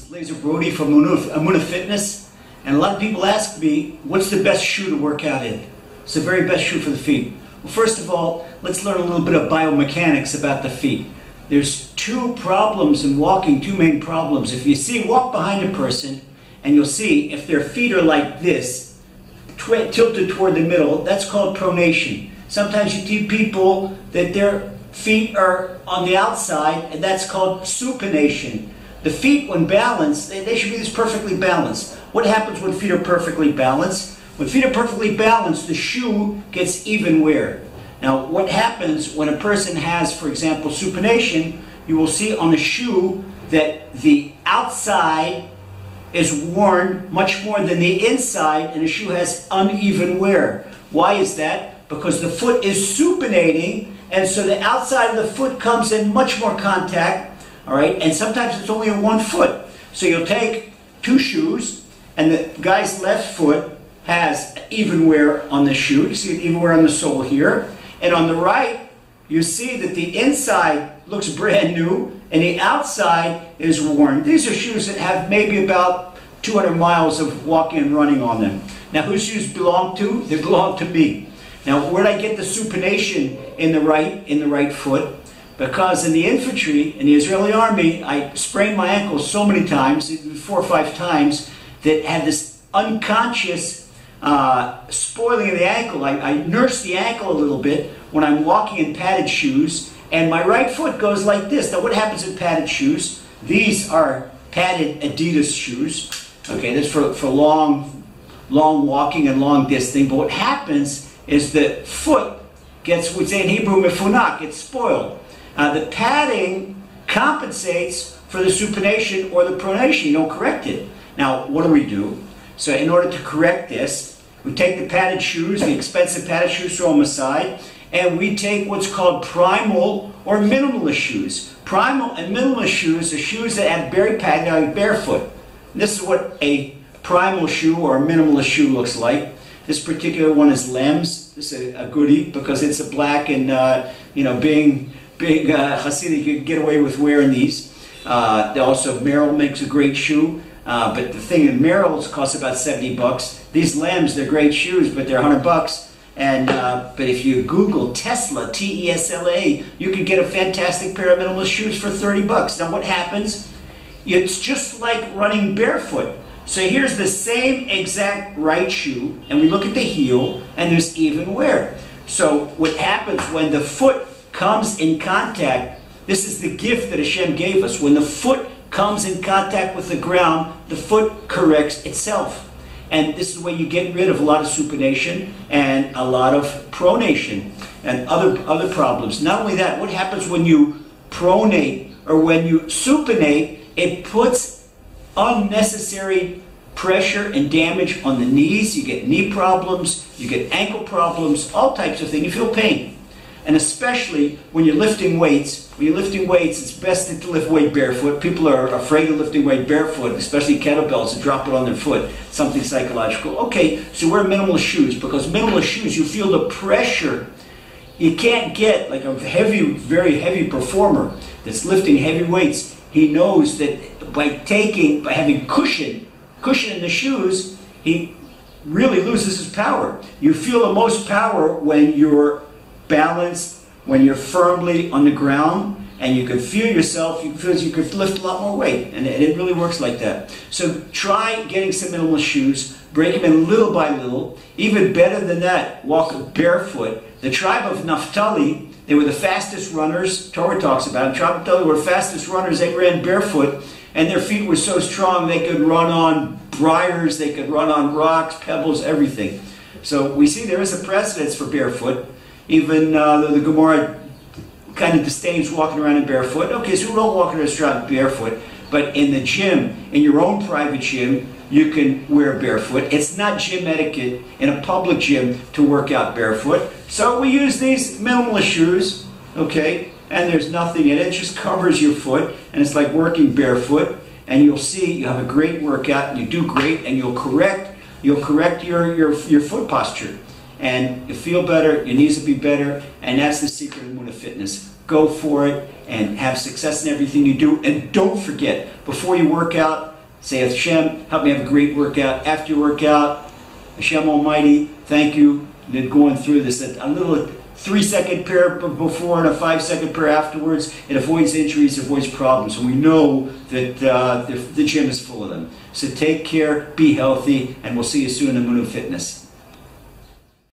Lazer Brody from Emuna Fitness, and a lot of people ask me, what's the best shoe to work out in? It's the very best shoe for the feet. Well, first of all, let's learn a little bit of biomechanics about the feet. There's two problems in walking, two main problems. If you walk behind a person, and you'll see if their feet are like this, tilted toward the middle, that's called pronation. Sometimes you see people that their feet are on the outside, and that's called supination. The feet, when balanced, they should be this perfectly balanced. What happens when feet are perfectly balanced? When feet are perfectly balanced, the shoe gets even wear. Now, what happens when a person has, for example, supination, you will see on the shoe that the outside is worn much more than the inside, and the shoe has uneven wear. Why is that? Because the foot is supinating, and so the outside of the foot comes in much more contact. All right, and sometimes it's only on one foot. So you'll take two shoes, and the guy's left foot has even wear on the shoe. You see even wear on the sole here. And on the right, you see that the inside looks brand new, and the outside is worn. These are shoes that have maybe about 200 miles of walking and running on them. Now, whose shoes belong to? They belong to me. Now, where did I get the supination in the right foot? Because in the infantry, in the Israeli army, I sprained my ankle so many times, 4 or 5 times, that had this unconscious spoiling of the ankle. I nurse the ankle a little bit when I'm walking in padded shoes, and my right foot goes like this. Now, what happens in padded shoes? These are padded Adidas shoes. Okay, this is for long walking and long distancing. But what happens is the foot gets, we say in Hebrew, mefunak, gets spoiled. The padding compensates for the supination or the pronation. You don't correct it. Now, what do? So in order to correct this, we take the padded shoes, the expensive padded shoes, throw them aside, and we take what's called primal or minimalist shoes. Primal and minimalist shoes are shoes that have very padding, like barefoot. And this is what a primal shoe or a minimalist shoe looks like. This particular one is Lem's. This is a goodie because it's a black, and being big Hasidic, you can get away with wearing these. Also, Merrell makes a great shoe, but the thing in Merrell's costs about $70. These Lambs, they're great shoes, but they're $100. And but if you Google Tesla, T-E-S-L-A, you can get a fantastic pair of minimalist shoes for $30. Now, what happens? It's just like running barefoot. So here's the same exact right shoe, and we look at the heel, and there's even wear. So what happens when the foot comes in contact, this is the gift that Hashem gave us. When the foot comes in contact with the ground, the foot corrects itself. And this is where you get rid of a lot of supination and a lot of pronation and other problems. Not only that, what happens when you pronate or when you supinate? It puts unnecessary pressure and damage on the knees. You get knee problems, you get ankle problems, all types of things. You feel pain. And especially when you're lifting weights. When you're lifting weights, it's best to lift weight barefoot. People are afraid of lifting weight barefoot, especially kettlebells, to drop it on their foot. Something psychological. Okay, so wear minimalist shoes, because minimalist shoes, you feel the pressure. You can't get like a heavy, very heavy performer that's lifting heavy weights. He knows that by having cushion in the shoes, he really loses his power. You feel the most power when you're balanced, when you're firmly on the ground, and you can feel yourself, you feel you could lift a lot more weight, and it really works like that. So try getting some minimalist shoes, break them in little by little. Even better than that, walk barefoot. The tribe of Naphtali, they were the fastest runners. Torah talks about it. The tribe of Naphtali were the fastest runners. They ran barefoot, and their feet were so strong they could run on briars, they could run on rocks, pebbles, everything. So we see there is a precedence for barefoot. Even the Gemara kind of disdains walking around in barefoot. Okay, so we don't walk in a restaurant barefoot, But in the gym, in your own private gym, you can wear barefoot. It's not gym etiquette in a public gym to work out barefoot. So we use these minimalist shoes, okay? And there's nothing in it. It just covers your foot, and it's like working barefoot. And you'll see you have a great workout, and you do great, and you'll correct your foot posture. And you feel better, your knees will be better, and that's the secret of Emuna Fitness. Go for it and have success in everything you do. And don't forget, before you work out, say, Hashem, help me have a great workout. After you work out, Hashem Almighty, thank you. Then going through this, a little 3-second prayer before and a 5-second prayer afterwards. It avoids injuries, avoids problems. And we know that the gym is full of them. So take care, be healthy, and we'll see you soon in Emuna Fitness.